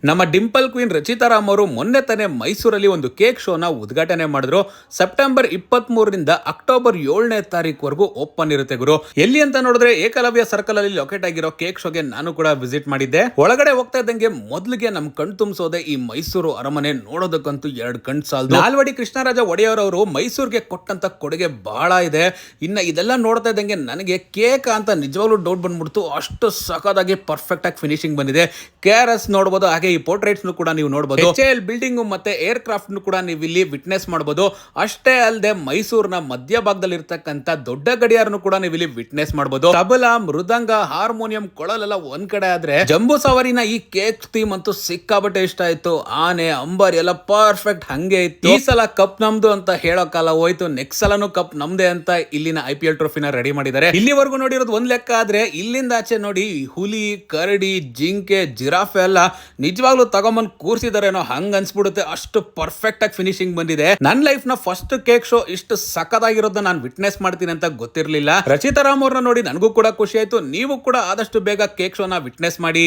ನಮ್ಮ ಡಿಂಪಲ್ ಕ್ವೀನ್ ರಚಿತಾ ರಾಮ್ ಅವರು ಮೊನ್ನೆ ತಾನೇ ಮೈಸೂರಲ್ಲಿ ಒಂದು ಕೇಕ್ ಶೋನ ಉದ್ಘಾಟನೆ ಮಾಡಿದ್ರು. ಸೆಪ್ಟೆಂಬರ್ 23ರಿಂದ ಅಕ್ಟೋಬರ್ 7ನೇ ತಾರೀಕುವರೆಗೂ ಓಪನ್ ಇರುತ್ತೆ ಗುರು. ಎಲ್ಲಿ ಅಂತ ನೋಡಿದ್ರೆ ಏಕಲವ್ಯ ಸರ್ಕಲ್ ಅಲ್ಲಿ ಲೊಕೇಟ್ ಆಗಿರೋ ಕೇಕ್ ಶೋಗೆ ನಾನು ಕೂಡ ವಿಸಿಟ್ ಮಾಡಿದ್ದೆ. ಒಳಗಡೆ ಹೋಗ್ತಾ ಇದ್ದಂಗೆ ಮೊದಲಿಗೆ ನಮ್ ಕಣ್ ತುಂಬಿಸೋದೆ ಈ ಮೈಸೂರು ಅರಮನೆ. ನೋಡೋದಕ್ಕಂತೂ ಎರಡು ಕಣ್ ಸಾಲದು. ನಾಲ್ವಡಿ ಕೃಷ್ಣರಾಜ ಒಡೆಯರ್ ಅವರು ಮೈಸೂರಿಗೆ ಕೊಟ್ಟಂತ ಕೊಡುಗೆ ಬಹಳ ಇದೆ. ಇನ್ನ ಇದೆಲ್ಲ ನೋಡ್ತಾ ಇದ್ದಂಗೆ ನನಗೆ ಕೇಕ್ ಅಂತ ನಿಜವಾಗ್ಲೂ ಡೌಟ್ ಬಂದ್ಬಿಡ್ತು. ಅಷ್ಟು ಸಖತ್ತಾಗಿ ಪರ್ಫೆಕ್ಟ್ ಆಗಿ ಫಿನಿಶಿಂಗ್ ಬಂದಿದೆ. KRS ನೋಡಬಹುದು, ಹಾಗೆ ಈ ಪೋರ್ಟ್ರೇಟ್ಸ್ ಕೂಡ ನೀವು ನೋಡಬಹುದು. HAL ಬಿಲ್ಡಿಂಗ್ ಮತ್ತೆ ಏರ್ ಕ್ರಾಫ್ಟ್ ಕೂಡ ನೀವು ಇಲ್ಲಿ ವಿಟ್ನೆಸ್ ಮಾಡಬಹುದು. ಅಷ್ಟೇ ಅಲ್ಲದೆ ಮೈಸೂರಿನ ಮಧ್ಯಭಾಗದಲ್ಲಿ ಇರತಕ್ಕಂತ ದೊಡ್ಡ ಗಡಿಯಾರನು ಕೂಡ ನೀವು ಇಲ್ಲಿ ವಿಟ್ನೆಸ್ ಮಾಡಬಹುದು. ತಬಲಾ, ಮೃದಂಗ, ಹಾರ್ಮೋನಿಯಂ, ಕೊಳಲೆಲ್ಲ ಒಂದ್ ಕಡೆ ಆದ್ರೆ ಜಂಬೂ ಸವಾರಿನ ಈ ಕೇಕ್ ಥೀಮ್ ಅಂತೂ ಸಿಕ್ಕಾಬಟ್ಟೆ ಇಷ್ಟ ಆಯ್ತು. ಆನೆ, ಅಂಬಾರಿ ಎಲ್ಲ ಪರ್ಫೆಕ್ಟ್ ಹಂಗೆ ಇತ್ತು. ಈ ಸಲ ಕಪ್ ನಮ್ದು ಅಂತ ಹೇಳೋ ಕಾಲ ಹೋಯ್ತು. ನೆಕ್ಸ್ಟ್ ಸಲನು ಕಪ್ ನಮ್ದೇ ಅಂತ ಇಲ್ಲಿನ IPL ಟ್ರೋಫಿನ ರೆಡಿ ಮಾಡಿದ್ದಾರೆ. ಇಲ್ಲಿವರೆಗೂ ನೋಡಿರೋದು ಒಂದ್ ಲೆಕ್ಕ ಆದ್ರೆ ಇಲ್ಲಿಂದ ಆಚೆ ನೋಡಿ ಹುಲಿ, ಕರಡಿ, ಜಿಂಕೆ, ಜಿರಾಫೆ ಎಲ್ಲ ನಿಜವಾಗ್ಲೂ ತಗೊಂಬಂದ್ ಕೂರ್ಸಿದಾರೇನೋ ಹಂಗ ಅನ್ಸ್ಬಿಡುತ್ತೆ. ಅಷ್ಟು ಪರ್ಫೆಕ್ಟ್ ಆಗಿ ಫಿನಿಶಿಂಗ್ ಬಂದಿದೆ. ನನ್ನ ಲೈಫ್ ನ ಫಸ್ಟ್ ಕೇಕ್ ಶೋ ಇಷ್ಟು ಸಖತ್ತಾಗಿರೋದನ್ನ ನಾನು ವಿಟ್ನೆಸ್ ಮಾಡ್ತೀನಿ ಅಂತ ಗೊತ್ತಿರ್ಲಿಲ್ಲ. ರಚಿತಾ ರಾಮ್ ಅವ್ರನ್ನ ನೋಡಿ ನನಗೂ ಕೂಡ ಖುಷಿ ಆಯ್ತು. ನೀವು ಕೂಡ ಆದಷ್ಟು ಬೇಗ ಕೇಕ್ ಶೋನ ವಿಟ್ನೆಸ್ ಮಾಡಿ.